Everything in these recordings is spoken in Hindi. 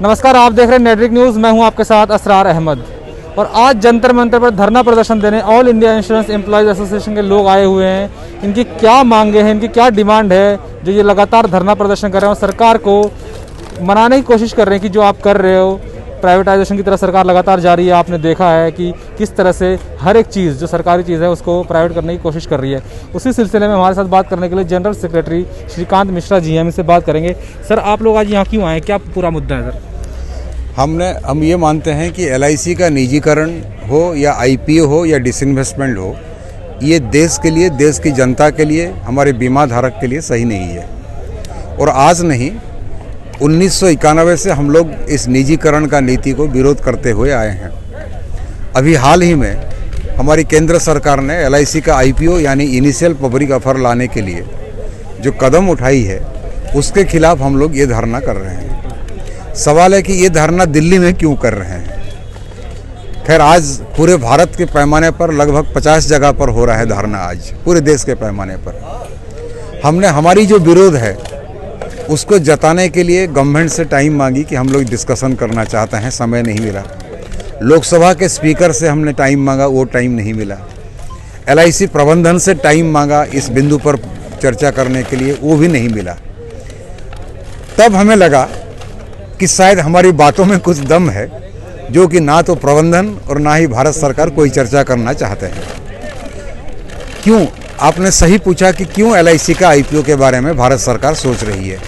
नमस्कार, आप देख रहे हैं नेटवर्क न्यूज़। मैं हूं आपके साथ असरार अहमद। और आज जंतर मंतर पर धरना प्रदर्शन देने all India insurance employees association के लोग आए हुए हैं। इनकी क्या मांगे हैं, इनकी क्या डिमांड है जो ये लगातार धरना प्रदर्शन कर रहे हैं और सरकार को मनाने की कोशिश कर रहे हैं कि जो आप कर रहे हो प्राइवेटाइजेशन की तरफ सरकार लगातार जा रही है। आपने देखा है कि किस तरह से हर एक चीज़ जो सरकारी चीज़ है उसको प्राइवेट करने की कोशिश कर रही है। उसी सिलसिले में हमारे साथ बात करने के लिए जनरल सेक्रेटरी श्रीकांत मिश्रा जी हैं, हम इनसे बात करेंगे। सर, आप लोग आज यहाँ क्यों आए, क्या पूरा मुद्दा है? सर, हम ये मानते हैं कि LIC का निजीकरण हो या IPO हो या डिसइन्वेस्टमेंट हो, ये देश के लिए, देश की जनता के लिए, हमारे बीमा धारक के लिए सही नहीं है। और आज नहीं, 1991 से हम लोग इस निजीकरण का नीति को विरोध करते हुए आए हैं। अभी हाल ही में हमारी केंद्र सरकार ने LIC का IPO यानी इनिशियल पब्लिक ऑफर लाने के लिए जो कदम उठाई है उसके खिलाफ हम लोग ये धरना कर रहे हैं। सवाल है कि ये धरना दिल्ली में क्यों कर रहे हैं। खैर, आज पूरे भारत के पैमाने पर लगभग 50 जगह पर हो रहा है धरना, आज पूरे देश के पैमाने पर। हमने हमारी जो विरोध है उसको जताने के लिए गवर्नमेंट से टाइम मांगी कि हम लोग डिस्कशन करना चाहते हैं, समय नहीं मिला। लोकसभा के स्पीकर से हमने टाइम मांगा, वो टाइम नहीं मिला। LIC प्रबंधन से टाइम मांगा इस बिंदु पर चर्चा करने के लिए, वो भी नहीं मिला। तब हमें लगा कि शायद हमारी बातों में कुछ दम है, जो कि ना तो प्रबंधन और ना ही भारत सरकार कोई चर्चा करना चाहते हैं। क्यों? आपने सही पूछा कि क्यों LIC का IPO के बारे में भारत सरकार सोच रही है।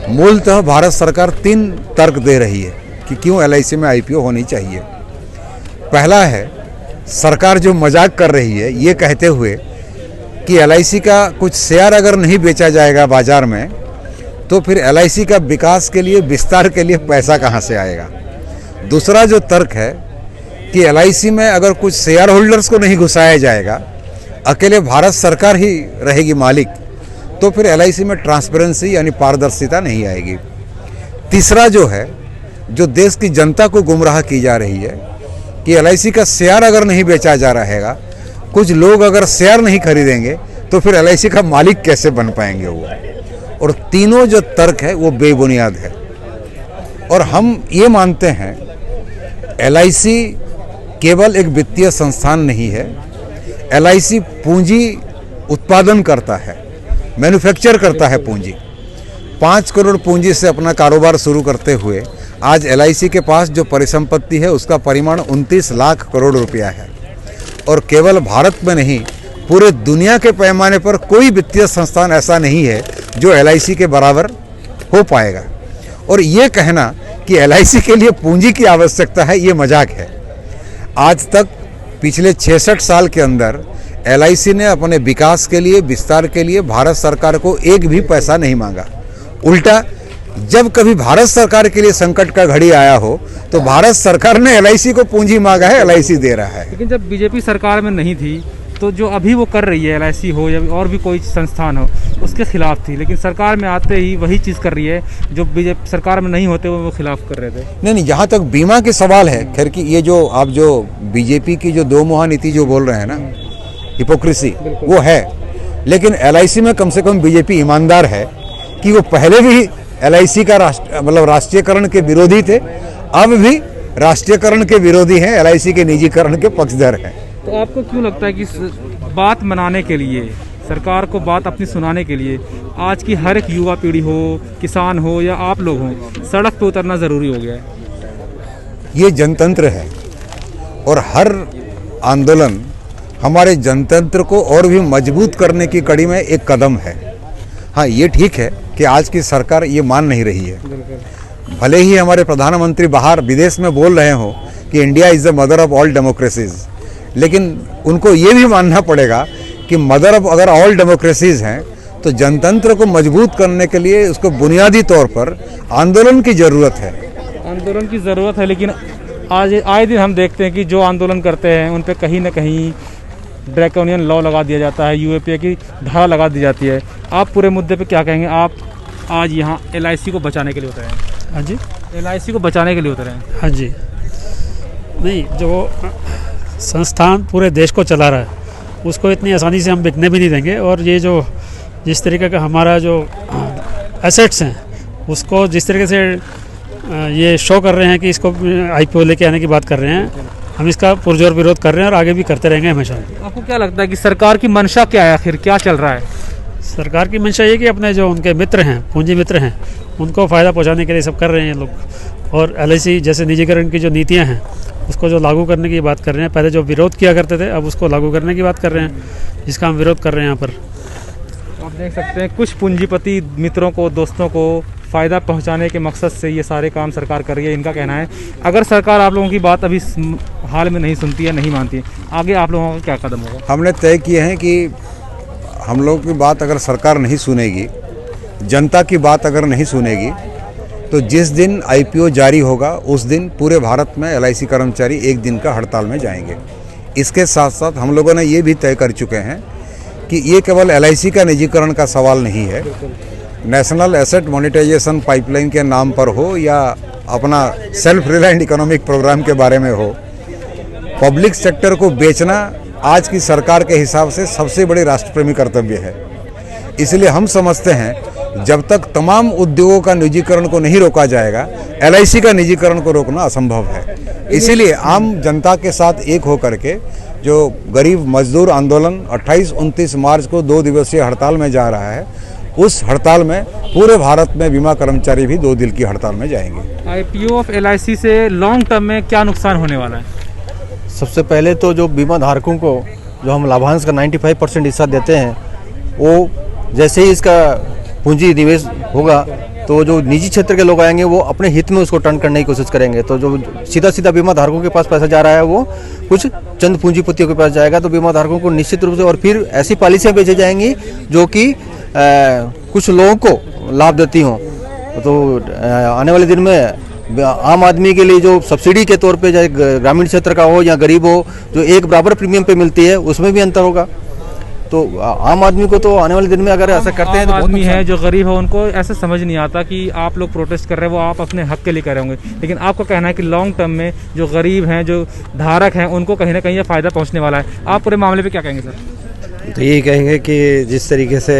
मूलतः भारत सरकार 3 तर्क दे रही है कि क्यों LIC में IPO होनी चाहिए। पहला है, सरकार जो मजाक कर रही है ये कहते हुए कि LIC का कुछ शेयर अगर नहीं बेचा जाएगा बाजार में तो फिर LIC का विकास के लिए, विस्तार के लिए पैसा कहाँ से आएगा। दूसरा जो तर्क है कि LIC में अगर कुछ शेयर होल्डर्स को नहीं घुसाया जाएगा, अकेले भारत सरकार ही रहेगी मालिक, तो फिर LIC में ट्रांसपेरेंसी यानी पारदर्शिता नहीं आएगी। तीसरा जो है, जो देश की जनता को गुमराह की जा रही है कि LIC का शेयर अगर नहीं बेचा जा रहेगा, कुछ लोग अगर शेयर नहीं खरीदेंगे तो फिर LIC का मालिक कैसे बन पाएंगे वो। और तीनों जो तर्क है वो बेबुनियाद है। और हम ये मानते हैं LIC केवल एक वित्तीय संस्थान नहीं है। LIC पूंजी उत्पादन करता है, मैन्युफैक्चर करता है पूंजी। 5 करोड़ पूंजी से अपना कारोबार शुरू करते हुए आज LIC के पास जो परिसंपत्ति है उसका परिमाण 29 लाख करोड़ रुपया है। और केवल भारत में नहीं, पूरे दुनिया के पैमाने पर कोई वित्तीय संस्थान ऐसा नहीं है जो LIC के बराबर हो पाएगा। और ये कहना कि LIC के लिए पूंजी की आवश्यकता है, ये मजाक है। आज तक पिछले 66 साल के अंदर LIC ने अपने विकास के लिए, विस्तार के लिए भारत सरकार को एक भी पैसा नहीं मांगा। उल्टा, जब कभी भारत सरकार के लिए संकट का घड़ी आया हो तो भारत सरकार ने LIC को पूंजी मांगा है, LIC दे रहा है। लेकिन जब बीजेपी सरकार में नहीं थी तो जो अभी वो कर रही है, LIC हो या और भी कोई संस्थान हो, उसके खिलाफ थी। लेकिन सरकार में आते ही वही चीज़ कर रही है जो बीजेपी सरकार में नहीं होते वो खिलाफ कर रहे थे। नहीं, जहाँ तक बीमा के सवाल है, खैर कि ये जो आप जो बीजेपी की जो 2 मुहा नीति जो बोल रहे हैं ना, हिपोक्रेसी, वो है। लेकिन LIC में कम से कम बीजेपी ईमानदार है कि वो पहले भी LIC का राष्ट्रीयकरण के विरोधी थे, अब भी राष्ट्रीयकरण के विरोधी हैं, LIC के निजीकरण के पक्षधर हैं। तो आपको क्यों लगता है कि बात मनाने के लिए, सरकार को बात अपनी सुनाने के लिए आज की हर एक युवा पीढ़ी हो, किसान हो या आप लोग हों, सड़क पे उतरना ज़रूरी हो गया है? ये जनतंत्र है और हर आंदोलन हमारे जनतंत्र को और भी मजबूत करने की कड़ी में एक कदम है। हाँ, ये ठीक है कि आज की सरकार ये मान नहीं रही है। भले ही हमारे प्रधानमंत्री बाहर विदेश में बोल रहे हो कि India is the mother of all democracies, लेकिन उनको ये भी मानना पड़ेगा कि मदर ऑफ अगर ऑल डेमोक्रेसीज हैं तो जनतंत्र को मजबूत करने के लिए उसको बुनियादी तौर पर आंदोलन की ज़रूरत है। आंदोलन की ज़रूरत है, लेकिन आज आए दिन हम देखते हैं कि जो आंदोलन करते हैं उन पे कहीं ना कहीं ड्रैकोनियन लॉ लगा दिया जाता है, UAPA की धारा लगा दी जाती है। आप पूरे मुद्दे पे क्या कहेंगे? आप आज यहाँ LIC को बचाने के लिए उतरे हैं। हाँ जी, LIC को बचाने के लिए उतरे हैं। हाँ जी। नहीं, जो संस्थान पूरे देश को चला रहा है उसको इतनी आसानी से हम बिकने भी नहीं देंगे। और ये जो जिस तरीके का हमारा जो एसेट्स हैं उसको जिस तरीके से ये शो कर रहे हैं कि इसको IPO लेके आने की बात कर रहे हैं। हम इसका पुरजोर विरोध कर रहे हैं और आगे भी करते रहेंगे हमेशा। आपको क्या लगता है कि सरकार की मंशा क्या है, आखिर क्या चल रहा है? सरकार की मंशा ये कि अपने जो उनके मित्र हैं, पूंजी मित्र हैं, उनको फ़ायदा पहुंचाने के लिए सब कर रहे हैं लोग। और LIC जैसे निजीकरण की जो नीतियां हैं उसको जो लागू करने की बात कर रहे हैं, पहले जो विरोध किया करते थे अब उसको लागू करने की बात कर रहे हैं, जिसका हम विरोध कर रहे हैं यहाँ पर। आप देख सकते हैं कुछ पूंजीपति मित्रों को, दोस्तों को फ़ायदा पहुंचाने के मकसद से ये सारे काम सरकार कर रही है, इनका कहना है। अगर सरकार आप लोगों की बात अभी हाल में नहीं सुनती है, नहीं मानती है, आगे आप लोगों का क्या कदम होगा? हमने तय किए हैं कि हम लोग की बात अगर सरकार नहीं सुनेगी, जनता की बात अगर नहीं सुनेगी, तो जिस दिन IPO जारी होगा उस दिन पूरे भारत में LIC कर्मचारी एक दिन का हड़ताल में जाएंगे। इसके साथ साथ हम लोगों ने ये भी तय कर चुके हैं कि ये केवल LIC का निजीकरण का सवाल नहीं है, नेशनल एसेट मोनेटाइजेशन पाइपलाइन के नाम पर हो या अपना सेल्फ रिलायंट इकोनॉमिक प्रोग्राम के बारे में हो, पब्लिक सेक्टर को बेचना आज की सरकार के हिसाब से सबसे बड़ी राष्ट्रप्रेमी कर्तव्य है। इसलिए हम समझते हैं जब तक तमाम उद्योगों का निजीकरण को नहीं रोका जाएगा, LIC का निजीकरण को रोकना असंभव है। इसीलिए आम जनता के साथ एक होकर के जो गरीब मजदूर आंदोलन 28-29 मार्च को 2 दिवसीय हड़ताल में जा रहा है, उस हड़ताल में पूरे भारत में बीमा कर्मचारी भी 2 दिन की हड़ताल में जाएंगे। IPO ऑफ LIC से लॉन्ग टर्म में क्या नुकसान होने वाला है? सबसे पहले तो जो बीमा धारकों को जो हम लाभांश का 95% हिस्सा देते हैं, वो जैसे ही इसका पूंजी निवेश होगा तो जो निजी क्षेत्र के लोग आएंगे वो अपने हित में उसको टर्न करने की कोशिश करेंगे। तो जो सीधा बीमा धारकों के पास पैसा जा रहा है वो कुछ चंद पूंजीपतियों के पास जाएगा, तो बीमा धारकों को निश्चित रूप से, और फिर ऐसी पॉलिसियाँ बेची जाएंगी जो कि कुछ लोगों को लाभ देती हों। तो आने वाले दिन में आम आदमी के लिए जो सब्सिडी के तौर पे, चाहे ग्रामीण क्षेत्र का हो या गरीब हो, जो एक बराबर प्रीमियम पे मिलती है, उसमें भी अंतर होगा। तो आम आदमी को तो आने वाले दिन में अगर ऐसा करते हैं तो आदमी है जो गरीब है उनको ऐसे समझ नहीं आता कि आप लोग प्रोटेस्ट कर रहे हैं, वो आप अपने हक के लिए कर रहे होंगे, लेकिन आपको कहना है कि लॉन्ग टर्म में जो गरीब हैं, जो धारक हैं, उनको कहीं ना कहीं ये फ़ायदा पहुँचने वाला है। आप पूरे मामले पर क्या कहेंगे सर? तो यही कहेंगे कि जिस तरीके से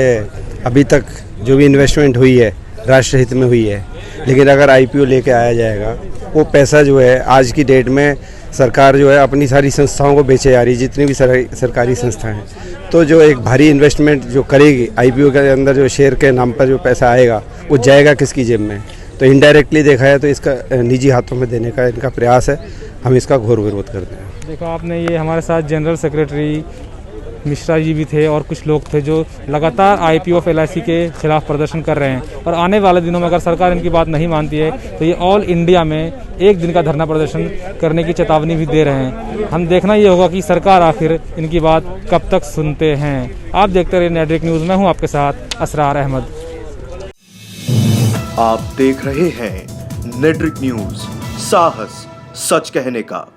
अभी तक जो भी इन्वेस्टमेंट हुई है राष्ट्र हित में हुई है, लेकिन अगर IPO लेके आया जाएगा, वो पैसा जो है आज की डेट में सरकार जो है अपनी सारी संस्थाओं को बेचे जा रही है, जितनी भी सरकारी संस्थाएं हैं। तो जो एक भारी इन्वेस्टमेंट जो करेगी IPO के अंदर, जो शेयर के नाम पर जो पैसा आएगा वो जाएगा किसकी जेब में? तो इनडायरेक्टली देखा है तो इसका निजी हाथों में देने का इनका प्रयास है। हम इसका घोर विरोध करते हैं। देखो आपने ये हमारे साथ जनरल सेक्रेटरी मिश्रा जी भी थे और कुछ लोग थे जो लगातार IPO ऑफ LIC के खिलाफ प्रदर्शन कर रहे हैं, और आने वाले दिनों में अगर सरकार इनकी बात नहीं मानती है तो ये ऑल इंडिया में एक दिन का धरना प्रदर्शन करने की चेतावनी भी दे रहे हैं। हम देखना ये होगा कि सरकार आखिर इनकी बात कब तक सुनते हैं। आप देखते रहिए नेटवर्क न्यूज़, मैं हूँ आपके साथ असरार अहमद। आप देख रहे हैं नेटवर्क न्यूज, साहस सच कहने का।